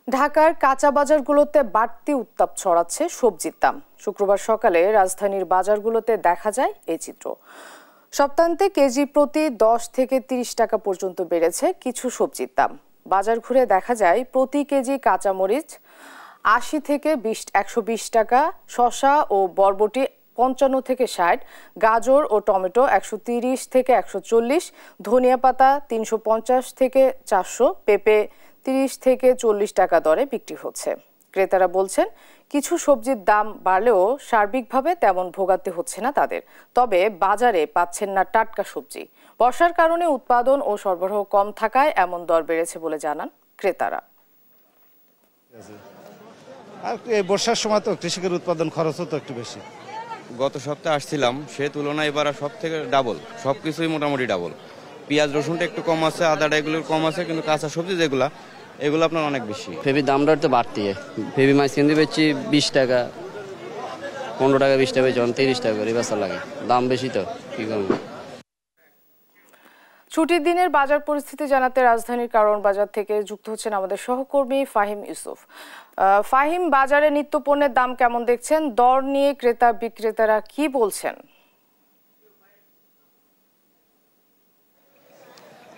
ঢাকার কাঁচা বাজারগুলোতে বাড়তি উত্তাপ ছড়াচ্ছে সবজির দাম। শুক্রবার সকালে রাজধানীর বাজারগুলোতে দেখা যায় এই চিত্র। সপ্তাহান্তে কেজি প্রতি 10 থেকে 30 টাকা পর্যন্ত বেড়েছে কিছু সবজির দাম। বাজার ঘুরে দেখা যায় প্রতি কেজি কাঁচামরিচ 80 থেকে 120 টাকা, শসা ও বরবটি 55 থেকে 60, গাজর ও টমেটো 130 থেকে 140, ধনিয়া পাতা 350 থেকে 400, পেঁপে 30 থেকে 40 টাকা দরে বিক্রি হচ্ছে। ক্রেতারা বলছেন কিছু সবজির দাম বাড়লেও সার্বিকভাবে তেমন ভোগান্তি হচ্ছে না তাদের। তবে বাজারে পাচ্ছেন না টাটকা সবজি। বর্ষার কারণে উৎপাদন ও সরবরাহ কম থাকায় এমন দর বেড়েছে বলে জানান ক্রেতারা। আর এই বর্ষার সময় তো কৃষকের উৎপাদন খরচও তো একটু বেশি। গত সপ্তাহে আসছিলাম, সে তুলনায় এবার সব থেকে ডাবল, সব কিছুই মোটামুটি ডাবল। পেঁয়াজ রসুনটা একটু কম আছে, আদাটা এগুলো কম আছে, কিন্তু কাঁচা সবজি যেগুলো এগুলো আপনার অনেক বেশি। ফেবির দামটা তো বাড়তি। ফেবি মাছ কিনতে পেয়েছি 20 টাকা, 15 টাকা 20 টাকা বেচি, 30 টাকা করে বেচা লাগে। দাম বেশি তো কি করবো। ছুটির দিনের বাজার পরিস্থিতি জানাতে রাজধানীর কারওয়ান বাজার থেকে যুক্ত হচ্ছেন আমাদের সহকর্মী ফাহিম ইউসুফ। ফাহিম, বাজারে নিত্যপণ্যের দাম কেমন দেখছেন? দর নিয়ে ক্রেতা বিক্রেতারা কি বলছেন?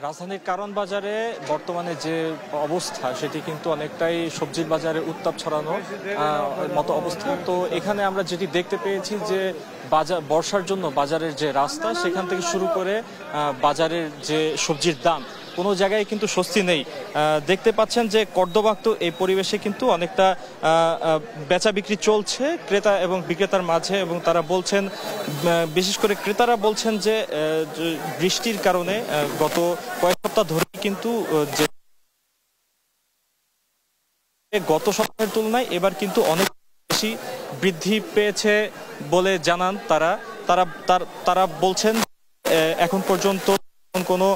রাজধানীর কারওয়ান বাজারে বর্তমানে যে অবস্থা সেটি কিন্তু অনেকটাই সবজির বাজারে উত্তাপ ছড়ানো মতো অবস্থা। তো এখানে আমরা যেটি দেখতে পেয়েছি যে বাজার বর্ষার জন্য বাজারের যে রাস্তা সেখান থেকে শুরু করে বাজারের যে সবজির দাম কোনো জায়গায় কিন্তু স্বস্তি নেই। দেখতে পাচ্ছেন যে কর্দমাক্ত এই পরিবেশে কিন্তু অনেকটা বেচা বিক্রি চলছে ক্রেতা এবং বিক্রেতার মাঝে, এবং তারা বলছেন, বিশেষ করে ক্রেতারা বলছেন যে বৃষ্টির কারণে গত কয়েক সপ্তাহ ধরে কিন্তু যে গত সপ্তাহের তুলনায় এবার কিন্তু অনেক বেশি বৃদ্ধি পেয়েছে বলে জানান তারা। তারা বলছেন এখন পর্যন্ত কোনো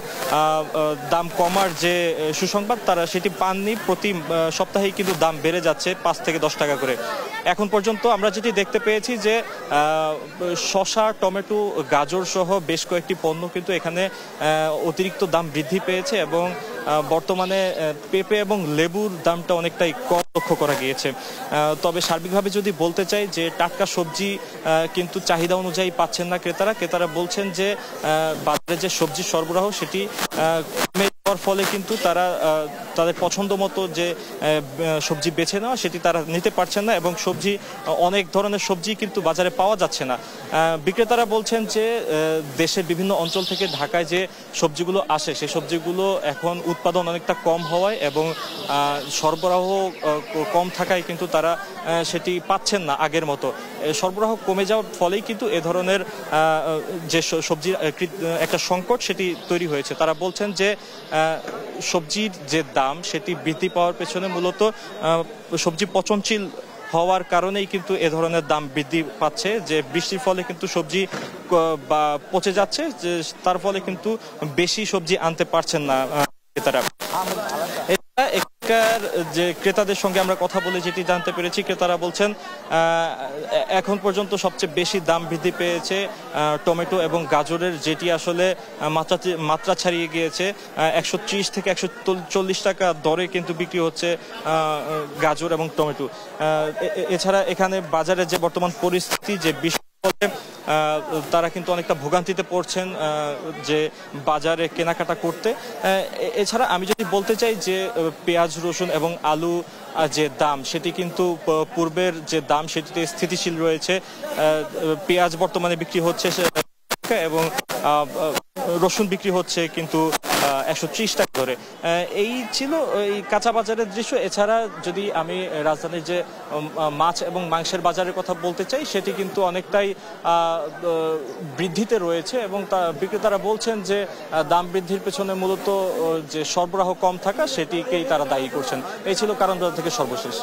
দাম কমার যে সুসংবাদ তারা সেটি পাননি। প্রতি সপ্তাহেই কিন্তু দাম বেড়ে যাচ্ছে 5 থেকে 10 টাকা করে। এখন পর্যন্ত আমরা যেটি দেখতে পেয়েছি যে শসা, টমেটো, গাজর সহ বেশ কয়েকটি পণ্য কিন্তু এখানে অতিরিক্ত দাম বৃদ্ধি পেয়েছে, এবং বর্তমানে পেঁপে এবং লেবুর দামটা অনেকটাই কম লক্ষ্য করা গিয়েছে। তবে সার্বিকভাবে যদি বলতে চাই যে টাটকা সবজি কিন্তু চাহিদা অনুযায়ী পাচ্ছেন না ক্রেতারা বলছেন যে বাজারে যে সবজি সরবরাহ সেটি কমে যাওয়ার ফলে কিন্তু তারা তাদের পছন্দ মতো যে সবজি বেছে নেওয়া সেটি তারা নিতে পারছেন না, এবং সবজি অনেক ধরনের সবজি কিন্তু বাজারে পাওয়া যাচ্ছে না। বিক্রেতারা বলছেন যে দেশের বিভিন্ন অঞ্চল থেকে ঢাকায় যে সবজিগুলো আসে সেই সবজিগুলো এখন উৎপাদন অনেকটা কম হওয়ায় এবং সরবরাহ কম থাকায় কিন্তু তারা সেটি পাচ্ছেন না আগের মতো। সরবরাহ কমে যাওয়ার ফলেই কিন্তু এ ধরনের যে সবজির একটা সংকট সেটি তৈরি হয়েছে। তারা বলছেন যে সবজির যে দাম সেটি বৃদ্ধি পাওয়ার পেছনে মূলত সবজি পচনশীল হওয়ার কারণেই কিন্তু এ ধরনের দাম বৃদ্ধি পাচ্ছে, যে বৃষ্টির ফলে কিন্তু সবজি বা পচে যাচ্ছে, তার ফলে কিন্তু বেশি সবজি আনতে পারছেন না ক্রেতারা। যে ক্রেতাদের সঙ্গে আমরা কথা বলে যেটি জানতে পেরেছি, ক্রেতারা বলছেন এখন পর্যন্ত সবচেয়ে বেশি দাম বৃদ্ধি পেয়েছে টমেটো এবং গাজরের, যেটি আসলে মাত্রা ছাড়িয়ে গিয়েছে। 130 থেকে 140 টাকা দরে কিন্তু বিক্রি হচ্ছে গাজর এবং টমেটো। এছাড়া এখানে বাজারে যে বর্তমান পরিস্থিতি, যে তারা কিন্তু অনেকটা ভোগান্তিতে পড়ছেন যে বাজারে কেনাকাটা করতে। এছাড়া আমি যদি বলতে চাই যে পেঁয়াজ, রসুন এবং আলু যে দাম সেটি কিন্তু পূর্বের যে দাম সেটিতে স্থিতিশীল রয়েছে। পেঁয়াজ বর্তমানে বিক্রি হচ্ছে এবং রসুন বিক্রি হচ্ছে কিন্তু 130 টাকা ধরে। এই ছিল এই কাঁচা বাজারের দৃশ্য। এছাড়া যদি আমি রাজধানীর যে মাছ এবং মাংসের বাজারের কথা বলতে চাই, সেটি কিন্তু অনেকটাই বৃদ্ধিতে রয়েছে, এবং বিক্রেতারা বলছেন যে দাম বৃদ্ধির পেছনে মূলত যে সরবরাহ কম থাকা সেটিকেই তারা দায়ী করছেন। এই ছিল কারওয়ান বাজার থেকে সর্বশেষ।